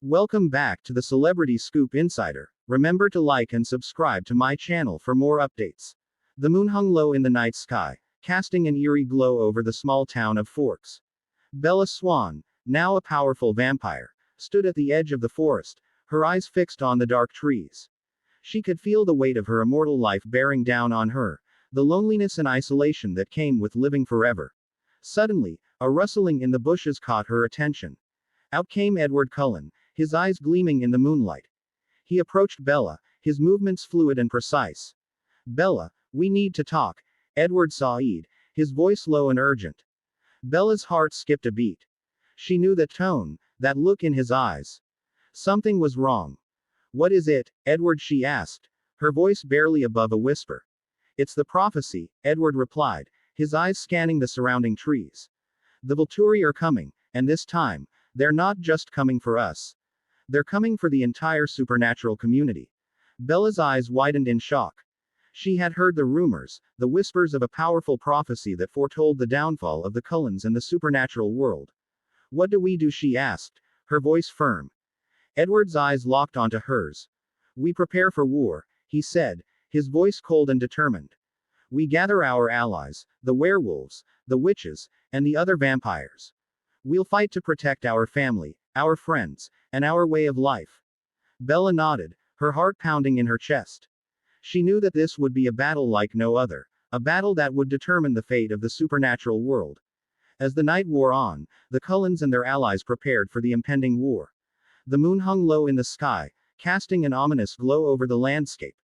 Welcome back to the Celebrity Scoop Insider. Remember to like and subscribe to my channel for more updates. The moon hung low in the night sky, casting an eerie glow over the small town of Forks. Bella Swan, now a powerful vampire, stood at the edge of the forest, her eyes fixed on the dark trees. She could feel the weight of her immortal life bearing down on her, the loneliness and isolation that came with living forever. Suddenly, a rustling in the bushes caught her attention. Out came Edward Cullen, his eyes gleaming in the moonlight. He approached Bella, his movements fluid and precise. "Bella, we need to talk," Edward said, his voice low and urgent. Bella's heart skipped a beat. She knew that tone, that look in his eyes. Something was wrong. "What is it, Edward?" she asked, her voice barely above a whisper. "It's the prophecy," Edward replied, his eyes scanning the surrounding trees. "The Volturi are coming, and this time, they're not just coming for us. They're coming for the entire supernatural community." Bella's eyes widened in shock. She had heard the rumors, the whispers of a powerful prophecy that foretold the downfall of the Cullens and the supernatural world. "What do we do?" she asked, her voice firm. Edward's eyes locked onto hers. "We prepare for war," he said, his voice cold and determined. "We gather our allies, the werewolves, the witches, and the other vampires. We'll fight to protect our family, our friends, and our way of life." Bella nodded, her heart pounding in her chest. She knew that this would be a battle like no other, a battle that would determine the fate of the supernatural world. As the night wore on, the Cullens and their allies prepared for the impending war. The moon hung low in the sky, casting an ominous glow over the landscape.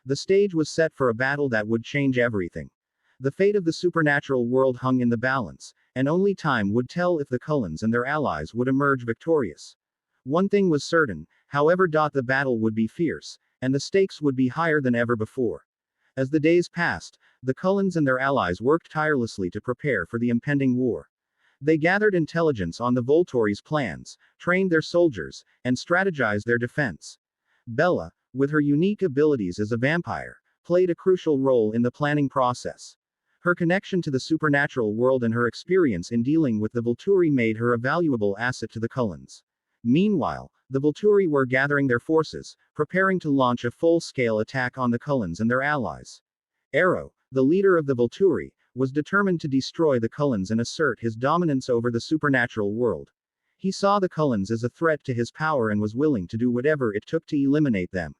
The stage was set for a battle that would change everything. The fate of the supernatural world hung in the balance, and only time would tell if the Cullens and their allies would emerge victorious. One thing was certain, however, the battle would be fierce, and the stakes would be higher than ever before. As the days passed, the Cullens and their allies worked tirelessly to prepare for the impending war. They gathered intelligence on the Volturi's plans, trained their soldiers, and strategized their defense. Bella, with her unique abilities as a vampire, played a crucial role in the planning process. Her connection to the supernatural world and her experience in dealing with the Volturi made her a valuable asset to the Cullens. Meanwhile, the Volturi were gathering their forces, preparing to launch a full-scale attack on the Cullens and their allies. Arrow, the leader of the Volturi, was determined to destroy the Cullens and assert his dominance over the supernatural world. He saw the Cullens as a threat to his power and was willing to do whatever it took to eliminate them.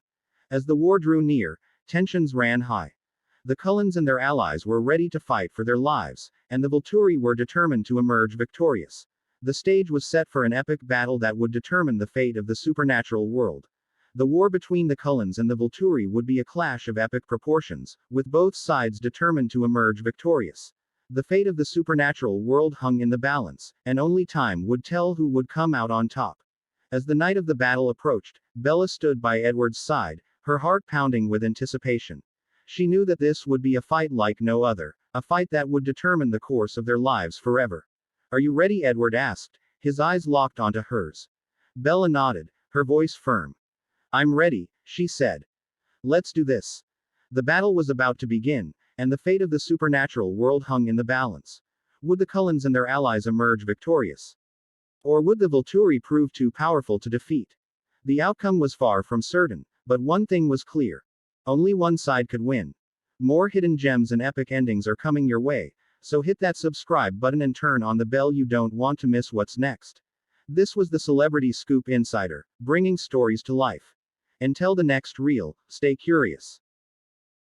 As the war drew near, tensions ran high. The Cullens and their allies were ready to fight for their lives, and the Volturi were determined to emerge victorious. The stage was set for an epic battle that would determine the fate of the supernatural world. The war between the Cullens and the Volturi would be a clash of epic proportions, with both sides determined to emerge victorious. The fate of the supernatural world hung in the balance, and only time would tell who would come out on top. As the night of the battle approached, Bella stood by Edward's side, her heart pounding with anticipation. She knew that this would be a fight like no other, a fight that would determine the course of their lives forever. "Are you ready?" Edward asked, his eyes locked onto hers. Bella nodded, her voice firm. "I'm ready," she said. "Let's do this." The battle was about to begin, and the fate of the supernatural world hung in the balance. Would the Cullens and their allies emerge victorious? Or would the Volturi prove too powerful to defeat? The outcome was far from certain, but one thing was clear. Only one side could win. More hidden gems and epic endings are coming your way, so hit that subscribe button and turn on the bell. You don't want to miss what's next. This was the Celebrity Scoop Insider, bringing stories to life. Until the next reel, stay curious.